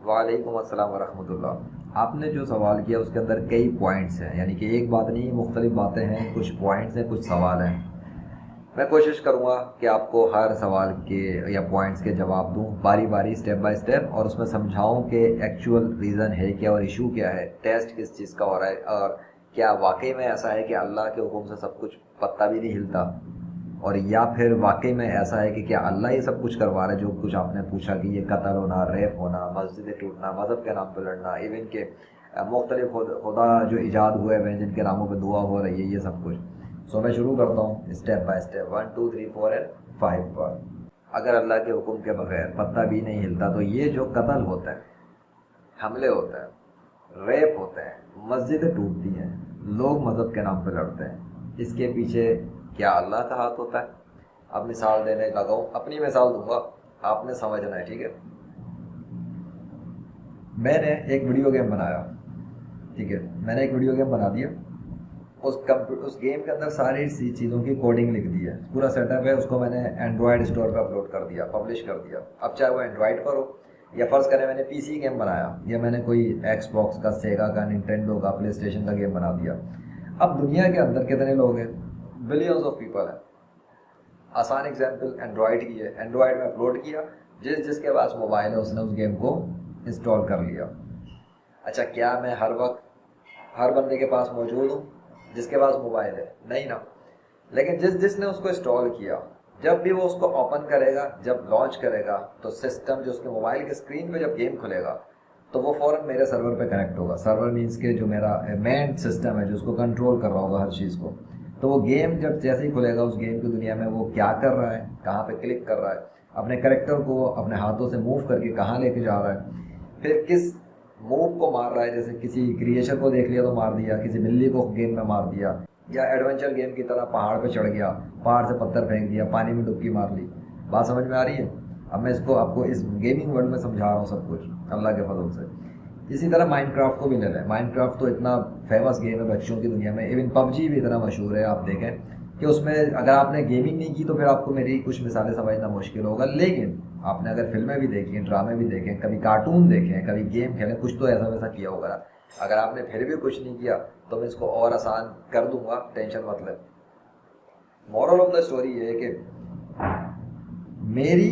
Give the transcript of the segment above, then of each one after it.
وعلیکم السلام ورحمۃ اللہ۔ آپ نے جو سوال کیا اس کے اندر کئی پوائنٹس ہیں، یعنی کہ ایک بات نہیں، مختلف باتیں ہیں، کچھ پوائنٹس ہیں، کچھ سوال ہیں۔ میں کوشش کروں گا کہ آپ کو ہر سوال کے یا پوائنٹس کے جواب دوں باری باری، اسٹیپ بائی اسٹیپ، اور اس میں سمجھاؤں کہ ایکچوئل ریزن ہے کیا اور ایشو کیا ہے، ٹیسٹ کس چیز کا ہو رہا ہے، اور کیا واقعی میں ایسا ہے کہ اللہ کے حکم سے سب کچھ پتہ بھی نہیں ہلتا، اور یا پھر واقعی میں ایسا ہے کہ کیا اللہ یہ سب کچھ کروا رہا ہے جو کچھ آپ نے پوچھا کہ یہ قتل ہونا، ریپ ہونا، مسجدیں ٹوٹنا، مذہب کے نام پہ لڑنا، ایون کہ مختلف خدا جو ایجاد ہوئے ہیں جن کے ناموں پہ دعا ہو رہی ہے، یہ سب کچھ۔ سو میں شروع کرتا ہوں اسٹیپ بائی اسٹیپ، 1 2 3 4 اینڈ 5 پر۔ اگر اللہ کے حکم کے بغیر پتہ بھی نہیں ہلتا تو یہ جو قتل ہوتا ہے، حملے ہوتے ہیں، ریپ ہوتے ہیں، مسجدیں ٹوٹتی ہیں، لوگ مذہب کے نام پہ لڑتے ہیں، اس کے پیچھے کیا اللہ کا ہاتھ ہوتا ہے؟ اب مثال دینے لگا ہوں، اپنی مثال دوں گا، آپ نے سمجھنا ہے، ٹھیک ہے؟ میں نے ایک ویڈیو گیم بنایا، ٹھیک ہے، میں نے ایک ویڈیو گیم بنا دیا، اس گیم کے اندر ساری چیزوں کی کوڈنگ لکھ دی ہے، پورا سیٹ اپ ہے، اس کو میں نے اینڈرائڈ اسٹور پہ اپلوڈ کر دیا، پبلش کر دیا۔ اب چاہے وہ اینڈرائڈ پر ہو یا فرض کریں میں نے پی سی گیم بنایا، یا میں نے کوئی ایکس باکس کا، سیگا کا، ننٹینڈو کا، پلے اسٹیشن کا گیم بنا دیا۔ اب دنیا کے اندر کتنے لوگ ہیں؟ بلینز آف پیپل ہیں۔ آسان ایگزامپل اینڈرائڈ کی ہے، اینڈرائڈ میں اپلوڈ کیا، جس کے پاس موبائل ہے اس نے اس گیم کو انسٹال کر لیا۔ اچھا، کیا میں ہر وقت ہر بندے کے پاس موجود ہوں جس کے پاس موبائل ہے؟ نہیں نا، لیکن جس نے اس کو انسٹال کیا، جب بھی وہ اس کو اوپن کرے گا، جب لانچ کرے گا، تو سسٹم جو اس کے موبائل کے اسکرین پہ جب گیم کھلے گا تو وہ فوراً میرے سرور پہ کنیکٹ ہوگا۔ سرور مینس کہ جو میرا مین سسٹم ہے جو اس کو کنٹرول کر رہا ہوگا ہر چیز کو، تو وہ گیم جب جیسے ہی کھلے گا، اس گیم کی دنیا میں وہ کیا کر رہا ہے، کہاں پہ کلک کر رہا ہے، اپنے کریکٹر کو اپنے ہاتھوں سے موو کر کے کہاں لے کے جا رہا ہے، پھر کس موو کو مار رہا ہے، جیسے کسی کریشر کو دیکھ لیا تو مار دیا، کسی بلی کو گیم میں مار دیا، یا ایڈونچر گیم کی طرح پہاڑ پہ چڑھ گیا، پہاڑ سے پتھر پھینک دیا، پانی میں ڈبکی مار لی۔ بات سمجھ میں آ رہی ہے؟ اب میں اس کو آپ کو اس گیمنگ ورلڈ میں سمجھا رہا ہوں سب کچھ اللہ کے فضل سے۔ اسی طرح مائنڈ کرافٹ کو بھی لے لیں، مائنڈ کرافٹ تو اتنا فیمس گیم ہے بچوں کی دنیا میں، ایون پب جی بھی اتنا مشہور ہے۔ آپ دیکھیں کہ اس میں اگر آپ نے گیمنگ نہیں کی تو پھر آپ کو میری کچھ مثالیں سمجھنا مشکل ہوگا، لیکن آپ نے اگر فلمیں بھی دیکھی، ڈرامے بھی دیکھیں، کبھی کارٹون دیکھیں، کبھی گیم کھیلیں، کچھ تو ایسا ویسا کیا ہوگا۔ اگر آپ نے پھر بھی کچھ نہیں کیا تو میں اس کو اور آسان کر دوں گا، ٹینشن مت لیں۔ مورل آف دا اسٹوری یہ ہے کہ میری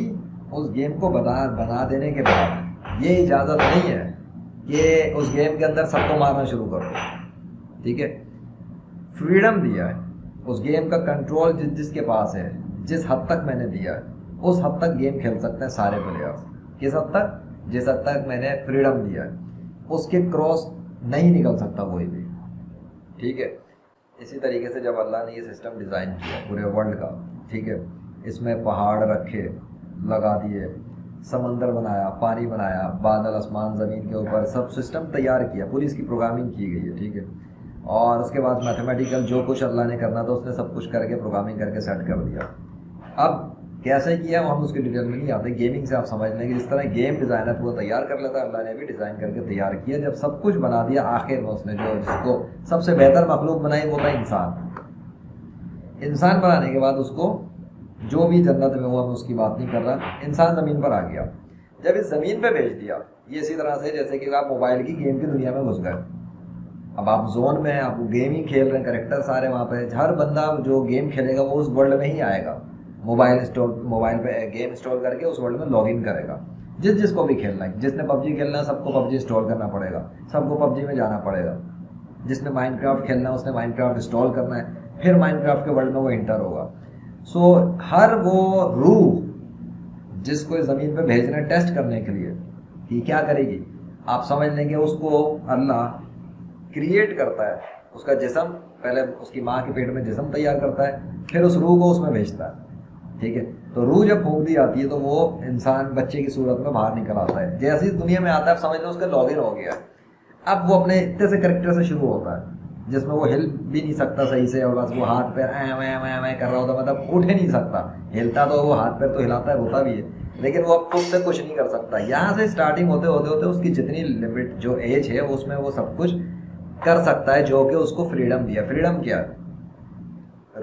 اس گیم کو بنا دینے کے بعد یہ اجازت نہیں ہے کہ اس گیم کے اندر سب کو مارنا شروع کر دو، ٹھیک ہے؟ فریڈم دیا ہے، اس گیم کا کنٹرول جس کے پاس ہے، جس حد تک میں نے دیا ہے اس حد تک گیم کھیل سکتے ہیں سارے پلیئرز۔ کس حد تک؟ جس حد تک میں نے فریڈم دیا ہے، اس کے کراس نہیں نکل سکتا کوئی بھی، ٹھیک ہے؟ اسی طریقے سے جب اللہ نے یہ سسٹم ڈیزائن کیا پورے ورلڈ کا، ٹھیک ہے، اس میں پہاڑ رکھے، لگا دیے، سمندر بنایا، پانی بنایا، بادل، آسمان، زمین کے اوپر سب سسٹم تیار کیا، پوری اس کی پروگرامنگ کی گئی ہے، ٹھیک ہے؟ اور اس کے بعد میتھمیٹیکل جو کچھ اللہ نے کرنا تھا اس نے سب کچھ کر کے پروگرامنگ کر کے سیٹ کر دیا۔ اب کیسے کیا ہم اس کی ڈیٹیل میں نہیں آتے، گیمنگ سے آپ سمجھ لیں کہ جس طرح گیم ڈیزائنر پورا تیار کر لیتا ہے، اللہ نے بھی ڈیزائن کر کے تیار کیا۔ جب سب کچھ بنا دیا، آخر میں اس نے جس کو سب سے بہتر مخلوق بنائی وہ تھا انسان۔ انسان بنانے کے بعد اس کو جو بھی جنت میں ہوا، میں اس کی بات نہیں کر رہا، انسان زمین پر آ گیا۔ جب اس زمین پہ بھیج دیا، یہ اسی طرح سے جیسے کہ آپ موبائل کی گیم کی دنیا میں گھس گئے، اب آپ زون میں، آپ گیم ہی کھیل رہے ہیں، کریکٹر سارے وہاں پہ، ہر بندہ جو گیم کھیلے گا وہ اس ورلڈ میں ہی آئے گا، موبائل پہ گیم انسٹال کر کے اس ورلڈ میں لاگ ان کرے گا۔ جس کو بھی کھیلنا ہے، جس نے پب جی کھیلنا ہے سب کو پب جی انسٹال کرنا پڑے گا، سب کو پب جی میں جانا پڑے گا۔ جس نے مائنڈ کرافٹ کھیلنا ہے اس نے مائنڈ کرافٹ انسٹال کرنا ہے، پھر مائنڈ کرافٹ کے ورلڈ میں وہ انٹر ہوگا۔ سو ہر وہ روح جس کو زمین پہ بھیجنا ہے ٹیسٹ کرنے کے لیے کہ کیا کرے گی، آپ سمجھ لیں گے اس کو اللہ کریٹ کرتا ہے، اس کا جسم پہلے اس کی ماں کے پیٹ میں جسم تیار کرتا ہے، پھر اس روح کو اس میں بھیجتا ہے، ٹھیک ہے؟ تو روح جب پھونک دی جاتی ہے تو وہ انسان بچے کی صورت میں باہر نکل آتا ہے، جیسی دنیا میں آتا ہے سمجھ لیں اس کا لاگ ان ہو گیا۔ اب وہ اپنے اتنے سے کریکٹر سے شروع ہوتا ہے جس میں وہ ہل بھی نہیں سکتا صحیح سے، اور بس وہ ہاتھ پیر کر رہا ہوتا، مطلب اٹھ ہی نہیں سکتا، ہلتا تو وہ ہاتھ پیر تو ہلاتا ہے، روتا بھی ہے، لیکن وہ اب خود سے کچھ نہیں کر سکتا۔ یہاں سے اسٹارٹنگ ہوتے اس کی جتنی لمٹ جو ایج ہے اس میں وہ سب کچھ کر سکتا ہے، جو کہ اس کو فریڈم دیا۔ فریڈم کیا؟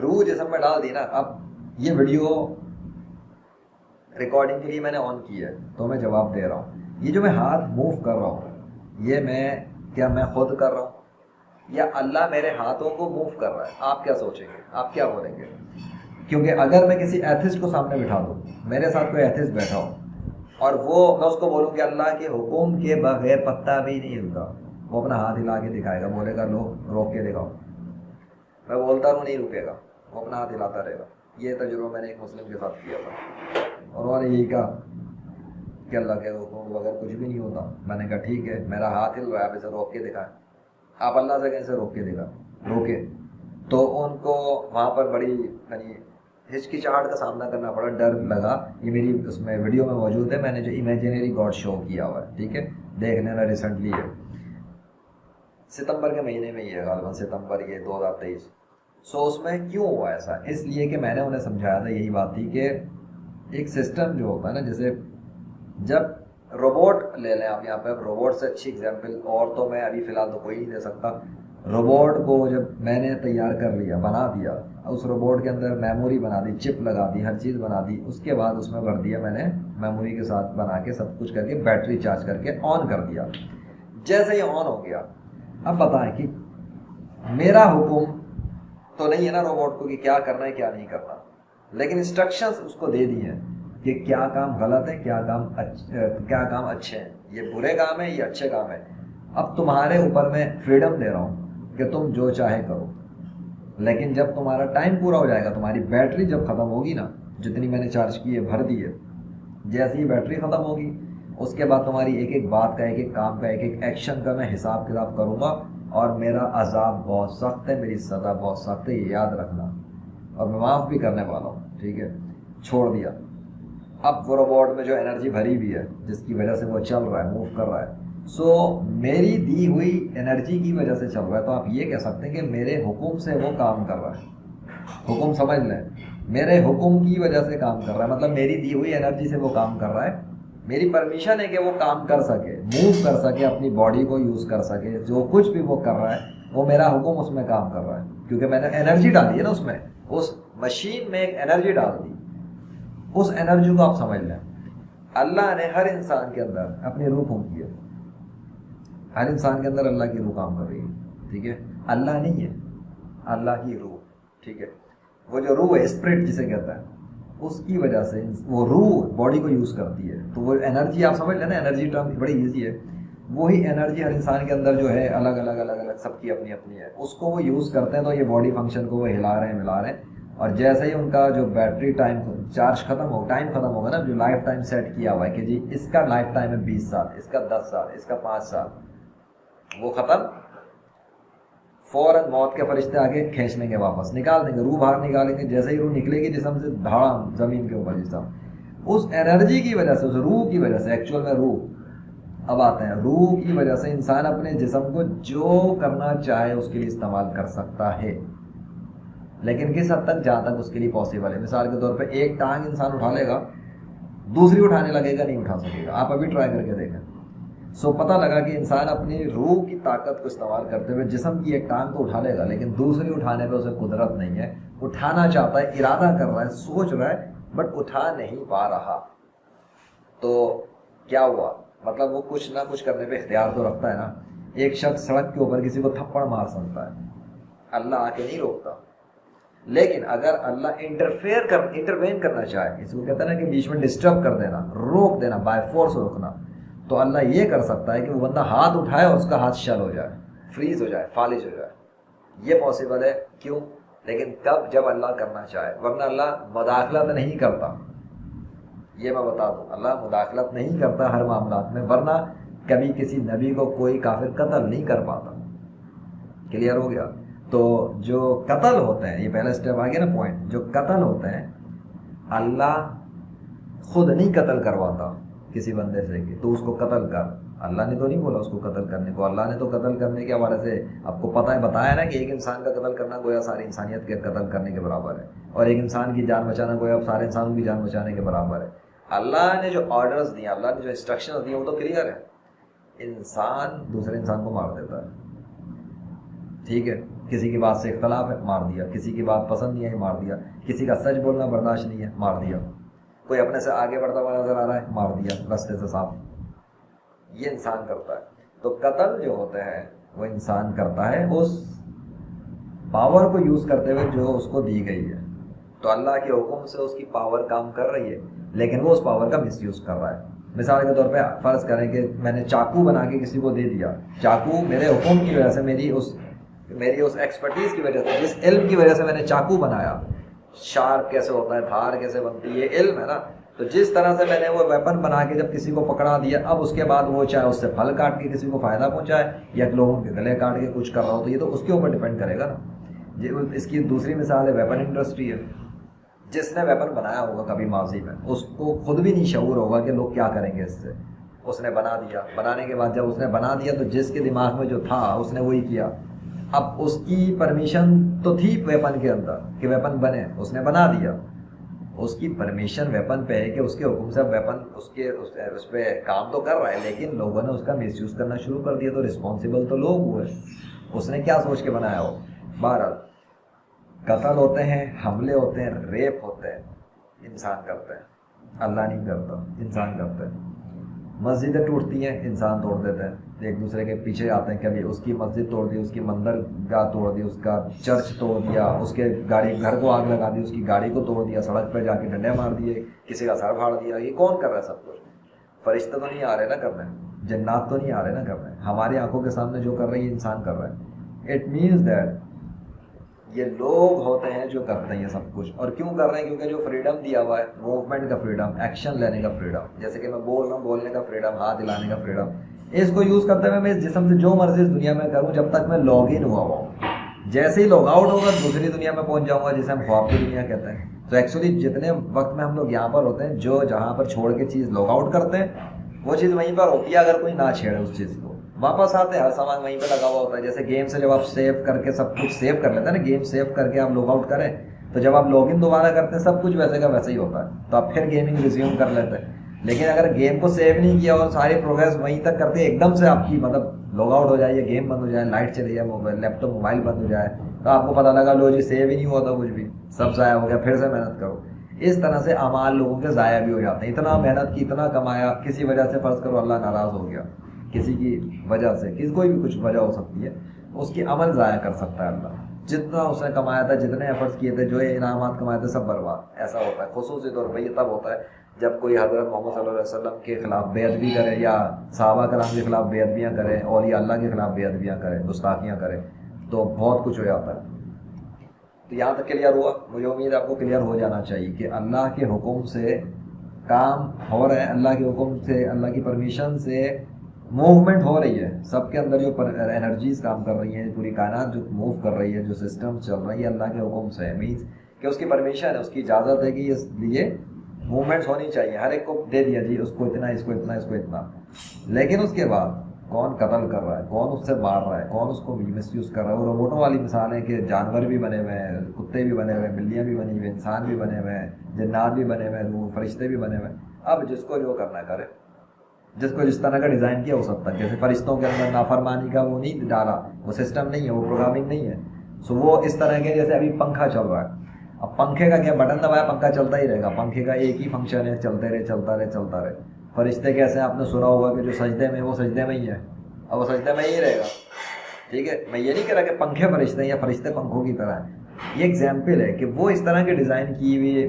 روح جسم میں ڈال دی نا۔ اب یہ ویڈیو ریکارڈنگ کے لیے میں نے آن کی ہے تو میں جواب دے رہا ہوں، یہ جو میں ہاتھ موو کر رہا ہوں یہ میں خود کر رہا ہوں یا اللہ میرے ہاتھوں کو موو کر رہا ہے؟ آپ کیا سوچیں گے، آپ کیا بولیں گے؟ کیونکہ اگر میں کسی ایتھسٹ کو سامنے بٹھا دوں، میرے ساتھ کوئی ایتھسٹ بیٹھا ہو اور میں اس کو بولوں کہ اللہ کے حکم کے بغیر پتا بھی نہیں ہلتا، وہ اپنا ہاتھ ہلا کے دکھائے گا، بولے گا لو روک کے دکھاؤ، میں بولتا ہوں نہیں رکے گا، وہ اپنا ہاتھ ہلاتا رہے گا۔ یہ تجربہ میں نے ایک مسلم کے ساتھ کیا تھا اور انہوں نے یہی کہا کہ اللہ کے حکم کے بغیر کچھ بھی نہیں ہوتا۔ میں نے کہا ٹھیک ہے، میرا ہاتھ ہل رہا ہے، آپ اسے روک کے دکھائیں، آپ اللہ سے کہیں سے روک کے روکے۔ تو ان کو وہاں پر بڑی یعنی ہچکچاہٹ کا سامنا کرنا پڑا، ڈر لگا۔ یہ میری اس میں ویڈیو میں موجود ہے، میں نے جو امیجنری گاڈ شو کیا ہوا ہے، ٹھیک ہے، دیکھنے میں ریسنٹلی ہے، ستمبر کے مہینے میں ہی ہے غالباً، ستمبر یہ 2023۔ سو اس میں کیوں ہوا ایسا؟ اس لیے کہ میں نے انہیں سمجھایا تھا، یہی بات تھی کہ ایک سسٹم جو ہوتا ہے نا، جیسے جب روبوٹ لے لیں آپ، یہاں پہ روبوٹ سے اچھی اگزامپل اور تو میں ابھی فی الحال تو کوئی نہیں دے سکتا۔ روبوٹ کو جب میں نے تیار کر لیا، بنا دیا، اس روبوٹ کے اندر میموری بنا دی، چپ لگا دی، ہر چیز بنا دی، اس کے بعد اس میں بھر دیا میں نے میموری کے ساتھ بنا کے سب کچھ کر کے بیٹری چارج کر کے آن کر دیا۔ جیسے یہ آن ہو گیا، اب بتائیں کہ میرا حکم تو نہیں ہے نا روبوٹ کو کہ کیا کرنا ہے کیا نہیں کرنا، لیکن انسٹرکشنز اس کو دے دی ہیں کہ کیا کام غلط ہے، کیا کام اچھے ہیں، یہ برے کام ہے، یہ اچھے کام ہے۔ اب تمہارے اوپر میں فریڈم دے رہا ہوں کہ تم جو چاہے کرو، لیکن جب تمہارا ٹائم پورا ہو جائے گا، تمہاری بیٹری جب ختم ہوگی نا، جتنی میں نے چارج کی ہے بھر دی ہے، جیسے ہی بیٹری ختم ہوگی اس کے بعد تمہاری ایک ایک بات کا، ایک ایک کام کا، ایک ایک ایکشن کا میں حساب کتاب کروں گا، اور میرا عذاب بہت سخت ہے، میری سزا بہت سخت ہے، یہ یاد رکھنا، اور میں معاف بھی کرنے والا ہوں، ٹھیک ہے۔ چھوڑ دیا۔ اب وہ روبوٹ میں جو انرجی بھری ہوئی ہے جس کی وجہ سے وہ چل رہا ہے، موو کر رہا ہے، سو میری دی ہوئی انرجی کی وجہ سے چل رہا ہے، تو آپ یہ کہہ سکتے ہیں کہ میرے حکم سے وہ کام کر رہا ہے۔ حکم سمجھ لیں، میرے حکم کی وجہ سے کام کر رہا ہے، مطلب میری دی ہوئی انرجی سے وہ کام کر رہا ہے، میری پرمیشن ہے کہ وہ کام کر سکے، موو کر سکے، اپنی باڈی کو یوز کر سکے، جو کچھ بھی وہ کر رہا ہے وہ میرا حکم اس میں کام کر رہا ہے، کیونکہ میں نے انرجی ڈالی ہے نا، اس میں، اس مشین میں ایک انرجی ڈال دی۔ اس انرجی کو آپ سمجھ لیں، اللہ نے ہر انسان کے اندر اپنی روح پھونکی ہے، ہر انسان کے اندر اللہ کی روح کام کر رہی ہے، ٹھیک ہے، اللہ نہیں ہے، اللہ کی روح، ٹھیک ہے، وہ جو روح ہے، اسپرٹ جسے کہتا ہے، اس کی وجہ سے وہ روح باڈی کو یوز کرتی ہے، تو وہ انرجی آپ سمجھ لیں نا، انرجی ٹرم بڑی ایزی ہے، وہی انرجی ہر انسان کے اندر جو ہے الگ الگ سب کی اپنی اپنی ہے، اس کو وہ یوز کرتے ہیں، تو یہ باڈی فنکشن کو وہ ہلا رہے ہیں ملا رہے ہیں، اور جیسے ہی ان کا جو بیٹری ٹائم ختم ہوگا نا، جو لائف ٹائم سیٹ کیا ہوا ہے کہ جی اس کا لائف ٹائم ہے 20 سال، اس کا 10 سال، اس کا 5 سال، وہ ختم، فوراً موت کے فرشتے آگے کھینچ لیں گے، واپس نکال دیں گے، روح باہر نکالیں گے، جیسے ہی روح نکلے گی جسم سے، دھڑام زمین کے اوپر جسم، اس انرجی کی وجہ سے، اس روح کی وجہ سے، ایکچوئل میں روح، اب آتے ہیں روح کی وجہ سے انسان اپنے جسم کو جو کرنا چاہے اس کے لیے استعمال کر سکتا ہے، لیکن کس حد تک؟ جہاں تک اس کے لیے پاسبل ہے۔ مثال کے طور پہ ایک ٹانگ انسان اٹھا لے گا، دوسری اٹھانے لگے گا نہیں اٹھا سکے گا، آپ ابھی ٹرائی کر کے دیکھیں۔ سو پتہ لگا کہ انسان اپنی روح کی طاقت کو استعمال کرتے ہوئے جسم کی ایک ٹانگ تو اٹھا لے گا، لیکن دوسری اٹھانے پہ اسے قدرت نہیں ہے، اٹھانا چاہتا ہے، ارادہ کر رہا ہے، سوچ رہا ہے، بٹ اٹھا نہیں پا رہا، تو کیا ہوا؟ مطلب وہ کچھ نہ کچھ کرنے پہ اختیار تو رکھتا ہے نا۔ ایک شخص سڑک کے اوپر کسی کو تھپڑ مار سکتا ہے، اللہ آ کے نہیں روکتا، لیکن اگر اللہ انٹروین کرنا چاہے، اس کو کہتا ہے نا کہ بیچ میں ڈسٹرب کر دینا، روک دینا، بائی فورس روکنا، تو اللہ یہ کر سکتا ہے کہ وہ بندہ ہاتھ اٹھائے اور اس کا ہاتھ شل ہو جائے، فریز ہو جائے، فالج ہو جائے، یہ پاسبل ہے۔ کیوں؟ لیکن تب جب اللہ کرنا چاہے، ورنہ اللہ مداخلت نہیں کرتا، یہ میں بتا دوں، اللہ مداخلت نہیں کرتا ہر معاملات میں، ورنہ کبھی کسی نبی کو کوئی کافر قتل نہیں کر پاتا۔ کلیئر ہو گیا؟ تو جو قتل ہوتے ہیں، یہ پہلا اسٹیپ آ گیا نا پوائنٹ، جو قتل ہوتے ہیں اللہ خود نہیں قتل کرواتا کسی بندے سے کہ تو اس کو قتل کر، اللہ نے تو نہیں بولا اس کو قتل کرنے کو، اللہ نے تو قتل کرنے کے حوالے سے آپ کو پتہ ہے، بتایا نا کہ ایک انسان کا قتل کرنا گویا ساری انسانیت کے قتل کرنے کے برابر ہے، اور ایک انسان کی جان بچانا گویا سارے انسانوں کی جان بچانے کے برابر ہے۔ اللہ نے جو آرڈرز دیے، اللہ نے جو انسٹرکشنز دیے، وہ تو کلیئر ہے، انسان دوسرے انسان کو مار دیتا ہے، ٹھیک ہے، کسی کی بات سے اختلاف ہے، مار دیا، کسی کی بات پسند نہیں ہے، مار دیا، کسی کا سچ بولنا برداشت نہیں ہے، مار دیا، کوئی اپنے سے آگے بڑھتا ہوا نظر آ رہا ہے، مار دیا راستے سے صاف۔ یہ انسان کرتا ہے. تو قتل جو ہوتا ہے وہ انسان کرتا ہے اس پاور کو یوز کرتے ہوئے جو اس کو دی گئی ہے. تو اللہ کے حکم سے اس کی پاور کام کر رہی ہے لیکن وہ اس پاور کا مس یوز کر رہا ہے. مثال کے طور پہ فرض کریں کہ میں نے چاقو بنا کے کسی کو دے دیا. چاقو میرے حکم کی وجہ سے, میری اس ایکسپرٹیز کی وجہ سے, جس علم کی وجہ سے میں نے چاقو بنایا, شارپ کیسے ہوتا ہے, دھار کیسے بنتی ہے, یہ علم ہے نا. تو جس طرح سے میں نے وہ ویپن بنا کے جب کسی کو پکڑا دیا, اب اس کے بعد وہ چاہے اس سے پھل کاٹ کے کسی کو فائدہ پہنچائے یا لوگوں کے گلے کاٹ کے کچھ کر رہا ہو, تو یہ تو اس کے اوپر ڈپینڈ کرے گا نا. اس کی دوسری مثال ہے ویپن انڈسٹری ہے. جس نے ویپن بنایا ہوگا کبھی ماضی میں, اس کو خود بھی نہیں شعور ہوگا کہ لوگ کیا کریں گے اس سے. اس نے بنا دیا, بنانے کے بعد جب اس نے بنا دیا تو جس کے دماغ میں جو تھا اس نے وہی کیا. اب اس کی پرمیشن تو تھی ویپن کے اندر کہ ویپن بنے, اس نے بنا دیا. اس کی پرمیشن ویپن پہ ہے کہ اس کے حکم سے ویپن اس پہ کام تو کر رہا ہے, لیکن لوگوں نے اس کا مس یوز کرنا شروع کر دیا. تو رسپانسبل تو لوگ ہوئے, اس نے کیا سوچ کے بنایا ہو. بہرحال قتل ہوتے ہیں, حملے ہوتے ہیں, ریپ ہوتے ہیں, انسان کرتے ہیں, اللہ نہیں کرتا, انسان کرتے ہیں. مسجدیں ٹوٹتی ہیں, انسان توڑ دیتے ہیں, ایک دوسرے کے پیچھے آتے ہیں. کبھی اس کی مسجد توڑ دی, اس کی مندر گاہ توڑ دی, اس کا چرچ توڑ دیا, اس کے گاڑی گھر کو آگ لگا دی, اس کی گاڑی کو توڑ دیا, سڑک پہ جا کے ڈنڈے مار دیے, کسی کا سر پھاڑ دیا. یہ کون کر رہا ہے سب کچھ؟ فرشتے تو نہیں آ رہے نا کرنے, جنات تو نہیں آ رہے نا کرنے, ہماری آنکھوں کے سامنے جو کر رہی ہے انسان کر رہا ہے. اٹ مینس دیٹ یہ لوگ ہوتے ہیں جو کرتے ہیں یہ سب کچھ. اور کیوں کر رہے ہیں؟ کیونکہ جو فریڈم دیا ہوا ہے, موومنٹ کا فریڈم, ایکشن لینے کا فریڈم, جیسے کہ میں بول رہا ہوں بولنے کا فریڈم, ہاتھ ہلانے کا فریڈم, اس کو یوز کرتے ہوئے میں اس جسم سے جو مرضی اس دنیا میں کروں جب تک میں لاگ ان ہوا ہوں. جیسے ہی لاگ آؤٹ ہوگا دوسری دنیا میں پہنچ جاؤں گا, جسے ہم خواب کی دنیا کہتے ہیں. تو ایکچولی جتنے وقت میں ہم لوگ یہاں پر ہوتے ہیں, جو جہاں پر چھوڑ کے چیز لاگ آؤٹ کرتے ہیں وہ چیز وہیں پر ہوتی ہے اگر کوئی نہ چھیڑے اس چیز کو. واپس آتے ہیں, ہر سامان وہیں پہ لگا ہوا ہوتا ہے. جیسے گیم سے جب آپ سیو کر کے سب کچھ سیو کر لیتے ہیں نا, گیم سیو کر کے آپ لاگ آؤٹ کریں تو جب آپ لاگ ان دوبارہ کرتے ہیں سب کچھ ویسے کا ویسے ہی ہوتا ہے, تو آپ پھر گیمنگ ریزیوم کر لیتے ہیں. لیکن اگر گیم کو سیو نہیں کیا اور ساری پروگریس وہیں تک کرتے ایک دم سے آپ کی مطلب لاگ آؤٹ ہو جائے, یا گیم بند ہو جائے, لائٹ چلی جائے, موبائل لیپ ٹاپ موبائل بند ہو جائے, تو آپ کو پتہ لگا لو جی سیو ہی نہیں ہوا تھا, کچھ بھی سب ضائع ہو گیا, پھر سے محنت کرو. اس طرح سے اعمال لوگوں کے ضائع بھی ہو جاتے ہیں. اتنا محنت کی, اتنا کمایا, کسی وجہ سے فرض کرو اللہ ناراض ہو گیا, کسی کی وجہ سے, کوئی بھی کچھ وجہ ہو سکتی ہے, اس کی عمل ضائع کر سکتا ہے اللہ. جتنا اس نے کمایا تھا, جتنے ایفرٹس کیے تھے, جو یہ انعامات کمائے تھے, سب برباد. ایسا ہوتا ہے خصوصی طور پہ. یہ تب ہوتا ہے جب کوئی حضرت محمد صلی اللہ علیہ وسلم کے خلاف بے ادبی کرے, یا صحابہ کرام کے خلاف بے ادبیاں کرے, اولیاء اللہ کے خلاف بے ادبیاں کرے, گستاخیاں کرے, تو بہت کچھ ہو جاتا ہے. تو یہاں تک کلیئر ہوا. مجھے امید آپ کو کلیئر ہو جانا چاہیے کہ اللہ کے حکم سے کام ہو رہے ہیں, اللہ کے حکم سے, اللہ کی پرمیشن سے موومنٹ ہو رہی ہے. سب کے اندر جو انرجیز کام کر رہی ہیں, پوری کائنات جو موو کر رہی ہے, جو سسٹم چل رہی ہے, اللہ کے حکم سے. مینس کہ اس کی پرمیشن ہے, اس کی اجازت ہے کہ اس لیے موومنٹس ہونی چاہیے. ہر ایک کو دے دیا جی, اس کو اتنا, اس کو اتنا, اس کو اتنا. لیکن اس کے بعد کون قتل کر رہا ہے, کون اس سے مار رہا ہے, کون اس کو مس یوز کر رہا ہے. وہ روبوٹوں والی مثال ہے کہ جانور بھی بنے ہوئے ہیں, کتے بھی بنے ہوئے ہیں, بلیاں بھی بنی ہوئی ہیں, انسان بھی بنے ہوئے ہیں, جنات بھی بنے ہوئے ہیں, فرشتے بھی بنے ہوئے ہیں. اب جس کو جو کرنا کرے, جس کو جس طرح کا ڈیزائن کیا ہو سکتا ہے. جیسے فرشتوں کے اندر نافرمانی کا وہ نہیں ڈالا, وہ سسٹم نہیں ہے, وہ پروگرامنگ نہیں ہے. سو وہ اس طرح کے, جیسے ابھی پنکھا چل رہا ہے, اب پنکھے کا کیا, بٹن دبایا پنکھا چلتا ہی رہے گا. پنکھے کا ایک ہی فنکشن ہے, چلتے رہے چلتا رہے چلتا رہے. فرشتے کیسے, آپ نے سنا ہوگا کہ جو سجدے میں, وہ سجدے میں ہی ہے, اب وہ سجدے میں ہی رہے گا. ٹھیک ہے, میں یہ نہیں کہہ رہا کہ پنکھے فرشتے ہیں یا فرشتے پنکھوں کی طرح ہیں. یہ ایگزامپل ہے کہ وہ اس طرح کے ڈیزائن کی ہوئی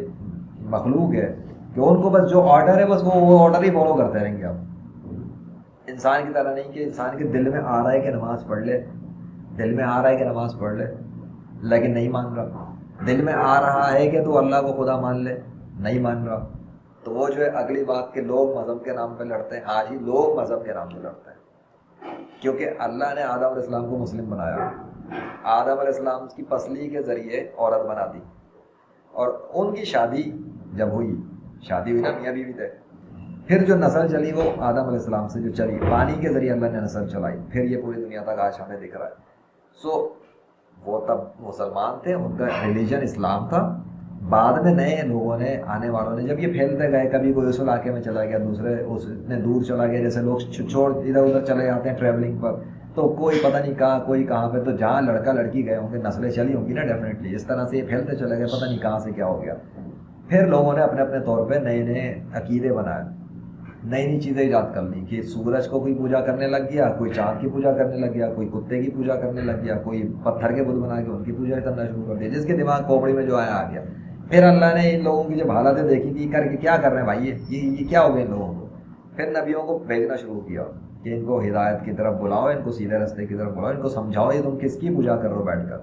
مخلوق ہے کہ ان کو بس جو آرڈر ہے, بس وہ آرڈر ہی فالو کرتے رہیں گے. آپ انسان کی طرح نہیں کہ انسان کے دل میں آ رہا ہے کہ نماز پڑھ لے, دل میں آ رہا ہے کہ نماز پڑھ لے, لیکن نہیں مان رہا. دل میں آ رہا ہے کہ تو اللہ کو خدا مان لے, نہیں مان رہا. تو وہ جو ہے اگلی بات کہ لوگ مذہب کے نام پہ لڑتے ہیں. آج ہی لوگ مذہب کے نام پہ لڑتے ہیں, کیونکہ اللہ نے آدم علیہ السلام کو مسلم بنایا. آدم علیہ السلام کی پسلی کے ذریعے عورت بنا دی, اور ان کی شادی جب ہوئی, شادی ہوئی نا, میاں بیوی تھے, پھر جو نسل چلی وہ آدم علیہ السلام سے جو چلی, پانی کے ذریعے اللہ نے نسل چلائی, پھر یہ پوری دنیا تک آج ہمیں دکھ رہا ہے. سو وہ تب مسلمان تھے, ان کا ریلیجن اسلام تھا. بعد میں نئے لوگوں نے, آنے والوں نے, جب یہ پھیلتے گئے, کبھی کوئی اس علاقے میں چلا گیا, دوسرے اس نے دور چلا گیا, جیسے لوگ چھوڑ ادھر ادھر چلے جاتے ہیں ٹریولنگ پر, تو کوئی پتہ نہیں کہاں, کوئی کہاں پہ, تو جہاں لڑکا لڑکی گئے ہوں گے نسلیں چلی ہوں گی نا ڈیفینیٹلی. اس طرح سے یہ پھیلتے چلے گئے, پتہ نہیں کہاں سے کیا ہو گیا. پھر لوگوں نے اپنے اپنے طور پہ نئے نئے عقیدے بنائے. نئی نئی چیزیں ایجاد کر لی کہ سورج کو کوئی پوجا کرنے لگ گیا, کوئی چاند کی پوجا کرنے لگ گیا, کوئی کتے کی پوجا کرنے لگ گیا, کوئی پتھر کے بت بنا کے ان کی پوجا کرنا شروع کر دیا, جس کے دماغ کوپڑی میں جو آیا آ گیا. پھر اللہ نے ان لوگوں کی جب حالتیں دیکھی کہ کر کے کیا کر رہے ہیں بھائی, یہ کیا ہو گیا ان لوگوں کو, پھر نبیوں کو بھیجنا شروع کیا کہ ان کو ہدایت کی طرف بلاؤ, ان کو سیدھے راستے کی طرف بلاؤ, ان کو سمجھاؤ یہ تم کس کی پوجا کر رہے ہو بیٹھ کر.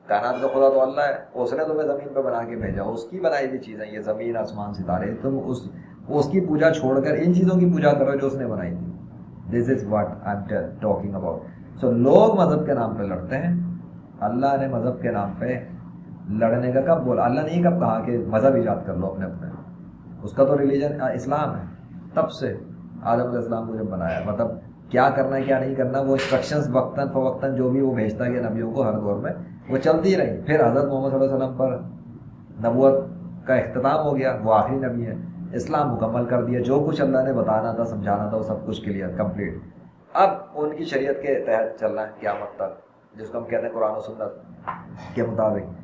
کائنات کا خدا تو اللہ ہے, اس نے تمہیں زمین پہ بنا کے بھیجا, اس کی بنائی ہوئی چیزیں یہ زمین آسمان ستارے, تم اس کی پوجا چھوڑ کر ان چیزوں کی پوجا کرو جو اس نے بنائی تھی. This is what I am talking about. So لوگ مذہب کے نام پہ لڑتے ہیں. اللہ نے مذہب کے نام پہ لڑنے کا کب بولا؟ اللہ نے کب کہا کہ مذہب ایجاد کر لو اپنے اپنے؟ اس کا تو ریلیجن اسلام ہے. تب سے آدم علیہ السلام کو جب بنایا, مطلب کیا کرنا ہے کیا نہیں کرنا, وہ انسٹرکشنز وقتاً فوقتاً جو بھی وہ بھیجتا گیا نبیوں کو ہر دور میں, وہ چلتی رہی. پھر حضرت محمد صلی اللہ علیہ وسلم پر نبوت کا اختتام ہو گیا, وہ آخری نبی ہے. اسلام مکمل کر دیا, جو کچھ اللہ نے بتانا تھا سمجھانا تھا وہ سب کچھ کلیئر کمپلیٹ. اب ان کی شریعت کے تحت چلنا ہے قیامت تک, جس کو ہم کہتے ہیں قرآن و سنت کے مطابق.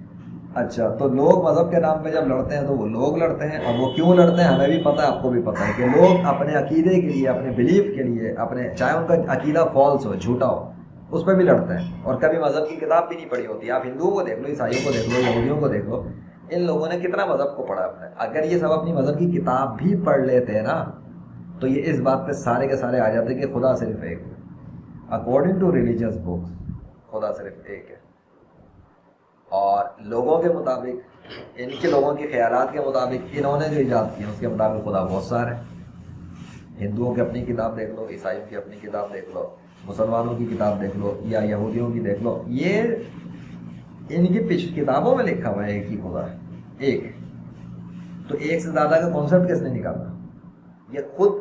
اچھا, تو لوگ مذہب کے نام پہ جب لڑتے ہیں تو وہ لوگ لڑتے ہیں, اور وہ کیوں لڑتے ہیں ہمیں بھی پتہ ہے, آپ کو بھی پتہ ہے, کہ لوگ اپنے عقیدے کے لیے, اپنے بلیف کے لیے, اپنے چاہے ان کا عقیدہ فالس ہو, جھوٹا ہو, اس پہ بھی لڑتے ہیں. اور کبھی مذہب کی کتاب بھی نہیں پڑھی ہوتی. آپ ہندوؤں کو دیکھ لو, عیسائیوں کو دیکھ لو, یہودیوں کو دیکھ لو, ان لوگوں نے کتنا مذہب کو پڑھا اپنے. اگر یہ سب اپنی مذہب کی کتاب بھی پڑھ لیتے نا, تو یہ اس بات پہ سارے کے سارے آ جاتے کہ خدا صرف ایک ہے. اکارڈنگ ٹو ریلیجیس بکس خدا صرف ایک ہے. اور لوگوں کے مطابق, ان کے لوگوں کے خیالات کے مطابق, انہوں نے جو ایجاد کیا اس کے مطابق خدا بہت سارے. ہندوؤں کی اپنی کتاب دیکھ لو, عیسائیوں کی اپنی کتاب دیکھ لو, مسلمانوں کی کتاب دیکھ لو, یا یہودیوں کی دیکھ لو, یہ ان کی کتابوں میں لکھا ہوا ہے ایک ہی خدا ہے, ایک. تو ایک سے زیادہ کا کانسیپٹ کس نے نکالا؟ یہ خود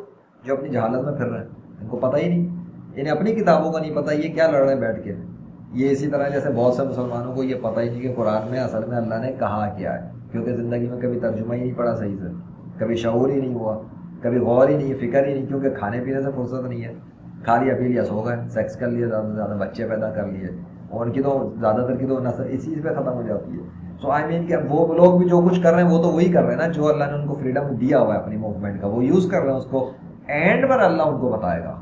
جو اپنی جہالت میں پھر رہے ہیں, ان کو پتہ ہی نہیں, انہیں اپنی کتابوں کا نہیں پتہ یہ کیا لڑ رہے ہیں بیٹھ کے. یہ اسی طرح جیسے بہت سے مسلمانوں کو یہ پتہ ہی نہیں کہ قرآن میں اصل میں اللہ نے کہا کیا ہے, کیونکہ زندگی میں کبھی ترجمہ ہی نہیں پڑھا صحیح سے, کبھی شعور ہی نہیں ہوا, کبھی غور ہی نہیں, فکر ہی نہیں, کیونکہ کھانے پینے سے فرصت نہیں ہے. کھا لیا پی لیا سو گئے, سیکس کر لیا, زیادہ سے زیادہ بچے پیدا کر لیے, اور ان کی تو زیادہ تر کی تو نسل اسی پہ ختم ہو جاتی ہے. سو آئی مین کہ وہ لوگ بھی جو کچھ کر رہے ہیں وہ تو وہی کر رہے ہیں نا جو اللہ نے ان کو فریڈم دیا ہوا ہے اپنی موومنٹ کا, وہ یوز کر رہے ہیں اس کو. اینڈ پر اللہ ان کو بتائے گا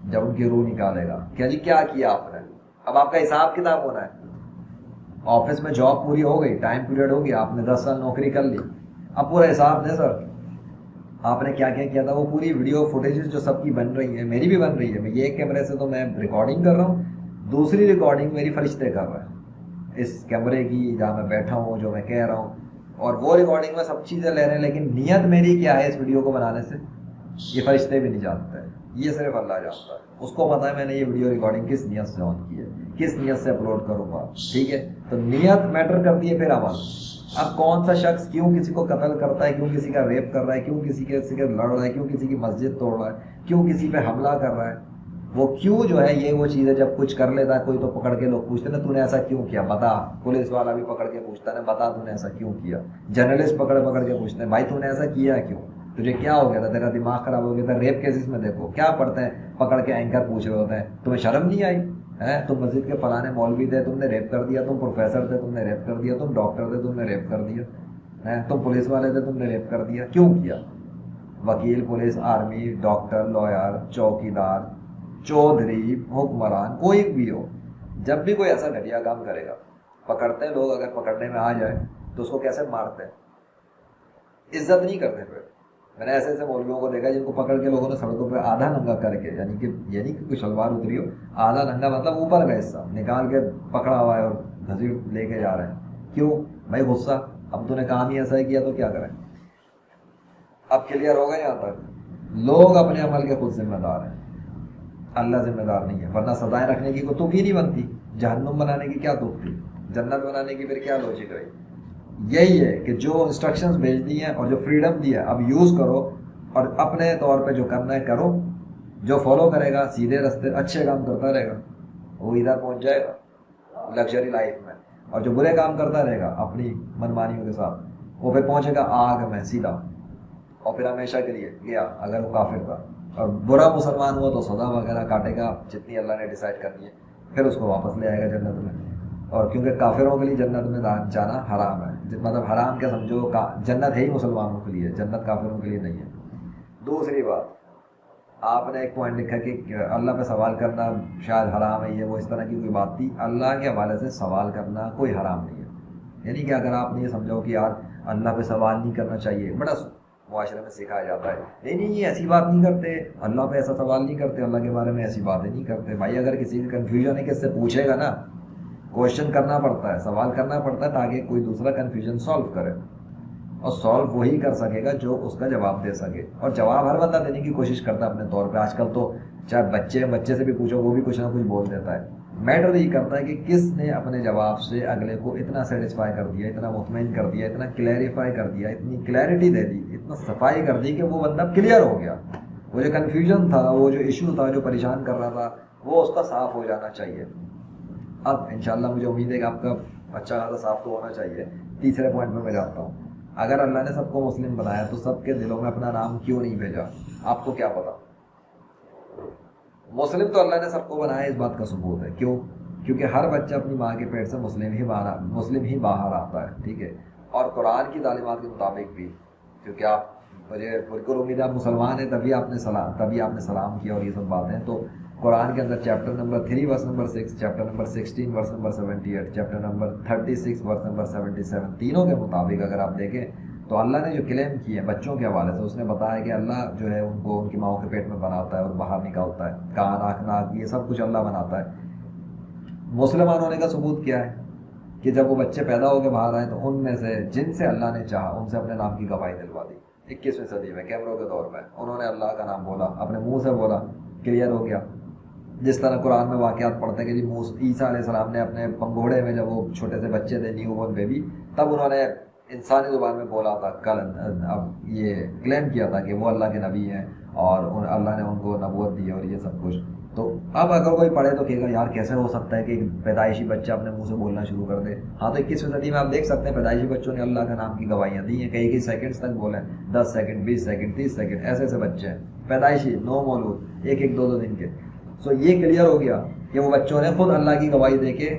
جب ان کی روح نکالے گا, کیا جی کیا کیا آپ نے. اب آپ کا حساب کتاب ہونا ہے. آفس میں جاب پوری ہو گئی, ٹائم پیریڈ ہو گیا, آپ نے 10 سال نوکری کر لی, اب پورا حساب دیں سر آپ نے کیا کیا تھا. وہ پوری ویڈیو فوٹیجز جو سب کی بن رہی ہیں, میری بھی بن رہی ہے, میں یہ ایک کیمرے سے تو میں ریکارڈنگ کر رہا ہوں, دوسری ریکارڈنگ میری فرشتے کر رہے ہیں اس کیمرے کی جہاں میں بیٹھا ہوں, جو میں کہہ رہا ہوں, اور وہ ریکارڈنگ میں سب چیزیں لے رہے ہیں. لیکن نیت میری کیا ہے اس ویڈیو کو بنانے سے, یہ فرشتے بھی نہیں جانتے, یہ صرف اللہ جانتا ہے. اس کو پتا ہے میں نے یہ ویڈیو ریکارڈنگ کس نیت سے آن کی ہے, کس نیت سے اپلوڈ کروں گا. ٹھیک ہے, تو نیت میٹر کرتی ہے, پھر عمل. اب کون سا شخص کیوں کسی کو قتل کرتا ہے, کیوں کسی کا ریپ کر رہا ہے, کیوں کسی کے لڑ رہا ہے, کیوں کسی کی مسجد توڑ رہا ہے, کیوں کسی پہ حملہ کر رہا ہے, وہ کیوں جو ہے یہ وہ چیز ہے. جب کچھ کر لیتا ہے کوئی تو پکڑ کے لوگ پوچھتے ہیں نا, تو نے ایسا کیوں کیا, بتا. پولیس والا بھی پکڑ کے پوچھتا ہے, بتا تو نے ایسا کیوں کیا. جرنلسٹ پکڑ کے پوچھتے ہیں, بھائی تو نے ایسا کیا کیوں, تجھے کیا ہو گیا تھا, تیرا دماغ خراب ہو گیا تھا. ریپ کیسز میں دیکھو کیا پڑھتے ہیں, پکڑ کے اینکر پوچھ رہے ہوتے ہیں, تمہیں شرم نہیں آئی ہے, تم مسجد کے فلانے مولوی تھے, تم نے ریپ کر دیا, تم پروفیسر تھے, تم نے ریپ کر دیا, تم ڈاکٹر تھے, تم نے ریپ کر دیا ہے, تم پولیس والے تھے, تم نے ریپ کر دیا. کیوں کیا؟ وکیل, پولیس, آرمی, ڈاکٹر, لائر, چوکیدار, چودھری, حکمران, کوئی بھی ہو, جب بھی کوئی ایسا گھٹیا کام کرے گا, پکڑتے ہیں لوگ. اگر پکڑنے میں آ جائے تو اس کو کیسے مارتے ہیں, عزت نہیں کرتے. پھر میں نے ایسے ایسے مولویوں کو دیکھا جن کو پکڑ کے لوگوں نے سڑکوں پہ آدھا ننگا کر کے, یعنی کہ کوئی شلوار اتری ہو, آدھا ننگا مطلب اوپر کا حصہ نکال کے پکڑا ہوا ہے اور گھسیٹ لے کے جا رہے ہیں. کیوں بھائی, غصہ. اب تو نے کام ہی ایسا ہی کیا تو کیا کریں. اب کلیئر ہوگا یہاں تک. لوگ اپنے عمل کے خود ذمہ دار ہیں, اللہ ذمہ دار نہیں ہے. ورنہ سزائیں رکھنے کی کوئی تک ہی نہیں بنتی, جہنم بنانے کی کیا تک تھی, جنت بنانے کی پھر کیا لوجک رہی. یہی ہے کہ جو انسٹرکشنز بھیج دی ہیں اور جو فریڈم دی ہے, اب یوز کرو اور اپنے طور پہ جو کرنا ہے کرو. جو فالو کرے گا سیدھے راستے اچھے کام کرتا رہے گا, وہ ادھر پہنچ جائے گا لگژری لائف میں. اور جو برے کام کرتا رہے گا اپنی منمانیوں کے ساتھ, وہ پھر پہنچے گا آگ میں سیدھا, اور پھر ہمیشہ کے لیے گیا اگر وہ کافر تھا. اور برا مسلمان ہوا تو سزا وغیرہ کاٹے گا جتنی اللہ نے ڈیسائیڈ کرنی ہے, پھر اس کو واپس لے آئے گا جنت میں. اور کیونکہ کافروں کے لیے جنت میں جانا حرام ہے, مطلب حرام کیا سمجھو, جنت ہے ہی مسلمانوں کے لیے, جنت کافروں کے لیے نہیں ہے. دوسری بات, آپ نے ایک پوائنٹ لکھا کہ اللہ پہ سوال کرنا شاید حرام ہے، یہ وہ اس طرح کی کوئی بات تھی. اللہ کے حوالے سے سوال کرنا کوئی حرام نہیں ہے. یعنی کہ اگر آپ نے یہ سمجھاؤ کہ یار اللہ پہ سوال نہیں کرنا چاہیے، بڑا معاشرے میں سکھایا جاتا ہے نہیں یہ ایسی بات نہیں کرتے، اللہ پہ ایسا سوال نہیں کرتے، اللہ کے بارے میں ایسی باتیں نہیں کرتے. بھائی اگر کسی کا کنفیوژن ہے کہ اس سے پوچھے گا نا، کوشچن کرنا پڑتا ہے، سوال کرنا پڑتا ہے تاکہ کوئی دوسرا کنفیوژن سالو کرے، اور سالو وہی کر سکے گا جو اس کا جواب دے سکے. اور جواب ہر بندہ دینے کی کوشش کرتا ہے اپنے طور پہ. آج کل تو چاہے بچے سے بھی پوچھو وہ بھی کچھ نہ کچھ بول دیتا ہے. میٹر یہی کرتا ہے کہ کس نے اپنے جواب سے اگلے کو اتنا سیٹسفائی کر دیا، اتنا مطمئن کر دیا، اتنا کلیریفائی کر دیا، اتنی کلیئرٹی دے دی، اتنا صفائی کر دی کہ وہ بندہ کلیئر ہو گیا. وہ جو کنفیوژن تھا، وہ جو ایشو تھا جو پریشان کر رہا تھا، وہ اس کا صاف ہو جانا چاہیے. اب انشاءاللہ مجھے امید ہے کہ آپ کا اچھا خاصا صاف تو ہونا چاہیے. تیسرے پوائنٹ میں جاتا ہوں. اگر اللہ نے سب کو مسلم بنایا تو سب کے دلوں میں اپنا نام کیوں نہیں بھیجا؟ آپ کو کیا پتا؟ مسلم تو اللہ نے سب کو بنایا، اس بات کا ثبوت ہے. کیوں؟ کیونکہ ہر بچہ اپنی ماں کے پیٹ سے مسلم ہی باہر آتا ہے. ٹھیک ہے. اور قرآن کی تعلیمات کے مطابق بھی، کیونکہ آپ مجھے بالکل امید ہے آپ مسلمان ہیں تبھی آپ نے سلام کیا اور یہ سب باتیں. تو قرآن کے اندر chapter number 3 verse number 6، chapter number 16 verse number 78، chapter number 36 verse number 77، تینوں کے مطابق اگر آپ دیکھیں تو اللہ نے جو کلیم کیے ہیں بچوں کے حوالے سے، اس نے بتایا کہ اللہ جو ہے ان کو ان کی ماؤں کے پیٹ میں بناتا ہے اور باہر نکالتا ہے. کان، آنکھ، ناک، یہ سب کچھ اللہ بناتا ہے. مسلمان ہونے کا ثبوت کیا ہے کہ جب وہ بچے پیدا ہو کے باہر آئے تو ان میں سے جن سے اللہ نے چاہا ان سے اپنے نام کی گواہی دلوا دی. 21ویں صدی میں کیمروں کے دور میں انہوں نے اللہ کا نام بولا، اپنے منہ سے بولا، کلیئر ہو گیا. جس طرح قرآن میں واقعات پڑھتے ہیں کہ جی عیسیٰ علیہ السلام نے اپنے پنگوڑے میں، جب وہ چھوٹے سے بچے تھے، نیو بورن بیبی، تب انہوں نے انسانی زبان میں بولا تھا، اب یہ کلیم کیا تھا کہ وہ اللہ کے نبی ہیں اور اللہ نے ان کو نبوت دی اور یہ سب کچھ. تو اب اگر کوئی پڑھے تو کہے گا یار کیسے ہو سکتا ہے کہ ایک پیدائشی بچہ اپنے منہ سے بولنا شروع کر دے؟ ہاں تو 21ویں صدی میں آپ دیکھ سکتے ہیں پیدائشی بچوں نے اللہ کا نام کی گواہیاں دی ہیں. کئی سیکنڈز تک بولیں، 10 سیکنڈ، 20 سیکنڈ، 30 سیکنڈ، ایسے بچے ہیں پیدائشی، نو مولود، ایک 2 دن کے. سو یہ کلیئر ہو گیا کہ وہ بچوں نے خود اللہ کی گواہی دے کے،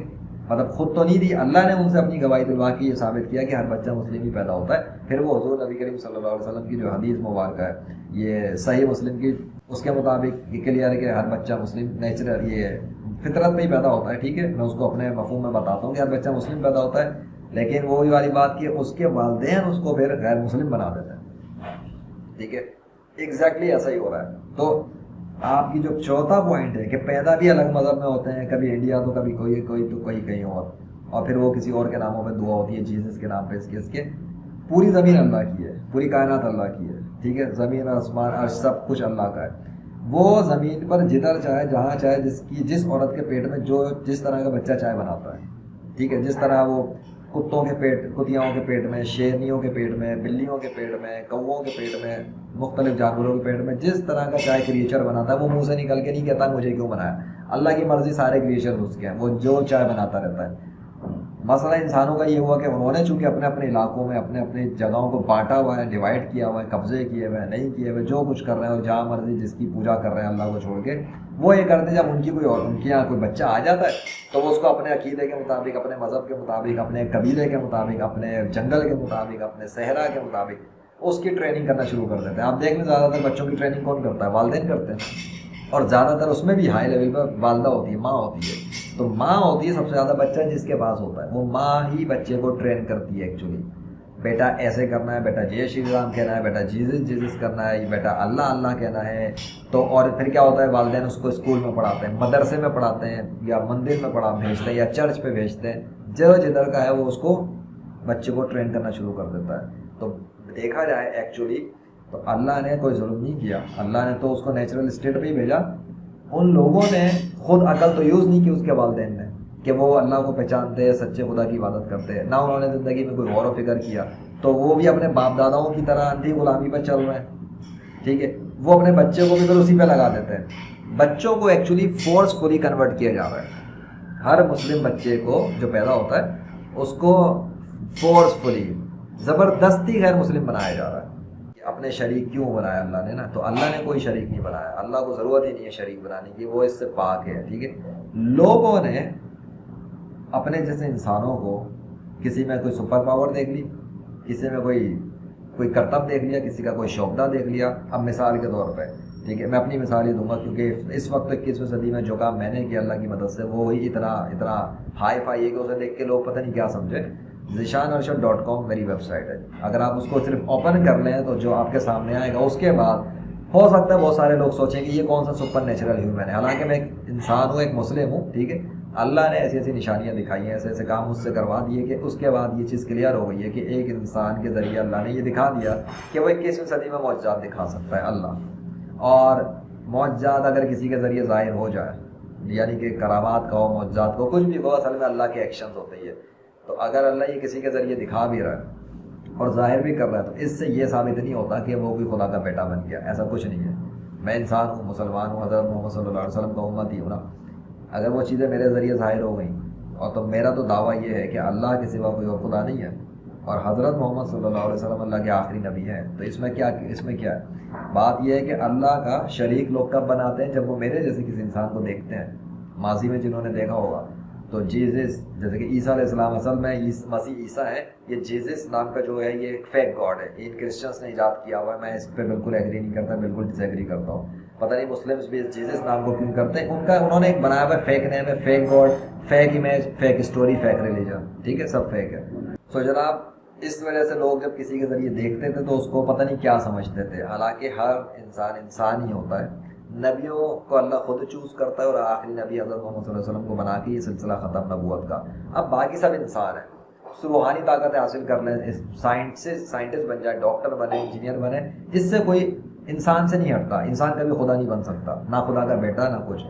مطلب خود تو نہیں دی، اللہ نے ان سے اپنی گواہی دلوا کے یہ ثابت کیا کہ ہر بچہ مسلم ہی پیدا ہوتا ہے. پھر وہ حضور نبی کریم صلی اللہ علیہ وسلم کی جو حدیث مبارکہ ہے، یہ صحیح مسلم کی، اس کے مطابق یہ کلیئر ہے کہ ہر بچہ مسلم نیچرل، یہ فطرت میں ہی پیدا ہوتا ہے. ٹھیک ہے، میں اس کو اپنے مفہوم میں بتاتا ہوں کہ ہر بچہ مسلم پیدا ہوتا ہے، لیکن وہی والی بات کہ اس کے والدین اس کو پھر غیر مسلم بنا دیتے ہیں. ٹھیک ہے، ایگزیکٹلی ایسا ہی ہو رہا ہے. تو آپ کی جو چوتھا پوائنٹ ہے کہ پیدا بھی الگ مذہب میں ہوتے ہیں، کبھی انڈیا تو کبھی کوئی تو کوئی کہیں اور پھر وہ کسی اور کے ناموں پہ دعا ہوتی ہے، جیسس کے نام پہ، اس کے. پوری زمین اللہ کی ہے، پوری کائنات اللہ کی ہے. ٹھیک ہے، زمین، آسمان، عرش، سب کچھ اللہ کا ہے. وہ زمین پر جدھر چاہے، جہاں چاہے، جس عورت کے پیٹ میں جس طرح کا بچہ چاہے بناتا ہے. ٹھیک ہے، جس طرح وہ کتیاؤں کے پیٹ میں، شیرنیوں کے پیٹ میں، بلیوں کے پیٹ میں، کووں کے پیٹ میں، مختلف جانوروں کے پیٹ میں جس طرح کا چاہے کریچر بناتا ہے، وہ منہ سے نکل کے نہیں کہتا مجھے کیوں بنایا. اللہ کی مرضی، سارے کریچر اس کے ہیں، وہ جو چاہے بناتا رہتا ہے. مسئلہ انسانوں کا یہ ہوا کہ انہوں نے چونکہ اپنے اپنے علاقوں میں اپنے اپنی جگہوں کو بانٹا ہوا ہے، ڈیوائڈ کیا ہوا ہے، قبضے کیے ہوئے ہیں، نہیں کیے ہوئے، جو کچھ کر رہے ہیں اور جہاں مرضی جس کی پوجا کر رہے ہیں اللہ کو چھوڑ کے، وہ یہ کرتے ہیں. جب ان کے یہاں کوئی بچہ آ جاتا ہے تو وہ اس کو اپنے عقیدے کے مطابق، اپنے مذہب کے مطابق، اپنے قبیلے کے مطابق، اپنے جنگل کے مطابق، اپنے صحرا کے مطابق اس کی ٹریننگ کرنا شروع کر دیتے ہیں. آپ دیکھ لیں زیادہ تر بچوں کی ٹریننگ کون کرتا ہے؟ والدین کرتے ہیں. اور زیادہ تر اس میں بھی ہائی لیول پر والدہ ہوتی ہے، ماں ہوتی ہے. تو ماں ہوتی ہے سب سے زیادہ بچہ جس کے پاس ہوتا ہے، وہ ماں ہی بچے کو ٹرین کرتی ہے. ایکچولی بیٹا ایسے کرنا ہے، بیٹا جے شری رام کہنا ہے، بیٹا جیزس کرنا ہے، بیٹا اللہ اللہ کہنا ہے. تو اور پھر کیا ہوتا ہے، والدین اس کو اسکول میں پڑھاتے ہیں، مدرسے میں پڑھاتے ہیں، یا مندر میں بھیجتے ہیں، یا چرچ پہ بھیجتے ہیں. جدھر کا ہے وہ اس کو بچے کو ٹرین کرنا شروع کر دیتا ہے. تو دیکھا جائے ایکچولی تو اللہ نے کوئی ظلم نہیں کیا، اللہ نے تو اس کو نیچرل اسٹیٹ پہ ہی بھیجا. ان لوگوں نے خود عقل تو یوز نہیں کی، اس کے والدین نے، کہ وہ اللہ کو پہچانتے ہیں، سچے خدا کی عبادت کرتے ہیں. نہ انہوں نے زندگی میں کوئی غور و فکر کیا. تو وہ بھی اپنے باپ داداؤں کی طرح اندھی غلامی پر چل رہے ہیں. ٹھیک ہے، وہ اپنے بچے کو بھی پھر اسی پہ لگا دیتے ہیں. بچوں کو ایکچولی فورسفلی کنورٹ کیا جا رہا ہے. ہر مسلم بچے کو جو پیدا ہوتا ہے اس کو فورسفلی، زبردستی غیر مسلم بنایا جا رہا ہے. اپنے شریک کیوں بنایا اللہ نے؟ نا تو اللہ نے کوئی شریک نہیں بنایا، اللہ کو ضرورت ہی نہیں ہے شریک بنانے کی، وہ اس سے پاک ہے. ٹھیک ہے، لوگوں نے اپنے جیسے انسانوں کو کسی میں کوئی سپر پاور دیکھ لی، کسی میں کوئی کرتب دیکھ لیا، کسی کا کوئی شوقدہ دیکھ لیا. اب مثال کے طور پہ ٹھیک ہے. میں اپنی مثال ہی دوں گا کیونکہ اس وقت 21ویں صدی میں جو کام میں نے کیا اللہ کی مدد سے وہ ہی اتنا ہائی فائی ہے کہ اسے دیکھ کے لوگ پتہ نہیں کیا سمجھے. ذیشانارشد.com میری ویب سائٹ ہے. اگر آپ اس کو صرف اوپن کر لیں تو جو آپ کے سامنے آئے گا اس کے بعد ہو سکتا ہے بہت سارے لوگ سوچیں کہ یہ کون سا سپر نیچرل ہیومن ہے. حالانکہ میں ایک انسان ہوں, ایک مسلم ہوں, ٹھیک ہے. اللہ نے ایسی ایسی نشانیاں دکھائی ہیں, ایسے ایسے کام مجھ سے کروا دیے کہ اس کے بعد یہ چیز کلیئر ہو گئی ہے کہ ایک انسان کے ذریعے اللہ نے یہ دکھا دیا کہ وہ 21ویں صدی میں معجزات دکھا سکتا ہے اللہ. اور معجزات اگر کسی کے ذریعے ظاہر ہو جائے, یعنی کہ کرامات کا ہو, معجزات کو, کچھ بھی ہو, اصل میں اللہ کے ایکشنز ہوتے ہیں. تو اگر اللہ یہ کسی کے ذریعے دکھا بھی رہا ہے اور ظاہر بھی کر رہا ہے تو اس سے یہ ثابت نہیں ہوتا کہ وہ بھی خدا کا بیٹا بن گیا. ایسا کچھ نہیں ہے. میں انسان ہوں, مسلمان ہوں, حضرت محمد صلی اللہ علیہ وسلم کا امتی ہوں نا. اگر وہ چیزیں میرے ذریعے ظاہر ہو گئیں اور تو میرا تو دعویٰ یہ ہے کہ اللہ کے سوا کوئی اور خدا نہیں ہے اور حضرت محمد صلی اللہ علیہ وسلم اللہ کے آخری نبی ہیں. تو اس میں کیا ہے؟ بات یہ ہے کہ اللہ کا شریک لوگ کب بناتے ہیں؟ جب وہ میرے جیسے کسی انسان کو دیکھتے ہیں. ماضی میں جنہوں نے دیکھا ہوگا تو جیزس, جیسے کہ عیسیٰ علیہ السلام اصل میں مسیح عیسیٰ ہے. یہ جیزس نام کا جو ہے یہ ایک فیک گاڈ ہے. ان کرسچنس نے ایجاد کیا ہوا ہے. میں اس پہ بالکل ایگری نہیں کرتا, بالکل ڈس ایگری کرتا ہوں. پتہ نہیں مسلمس بھی اس جیزس نام کو کیوں کرتے ہیں. انہوں نے ایک بنایا ہوا ہے فیک نیم ہے, fake God, fake image, fake story, fake religion. ٹھیک ہے, سب فیک ہے. سو جناب اس وجہ سے لوگ جب کسی کے ذریعے دیکھتے تھے تو اس کو پتہ نہیں کیا سمجھتے تھے. حالانکہ ہر انسان ہی ہوتا ہے. نبیوں کو اللہ خود چوز کرتا ہے اور آخری نبی حضرت محمد صلی اللہ علیہ وسلم کو بنا کے یہ سلسلہ ختم نبوت کا. اب باقی سب انسان ہیں. روحانی طاقتیں حاصل کر لیں, سائنٹسٹ بن جائے, ڈاکٹر بنے, انجینئر بنے, اس سے کوئی انسان سے نہیں ہٹتا. انسان کبھی خدا نہیں بن سکتا, نہ خدا کا بیٹا نہ کچھ.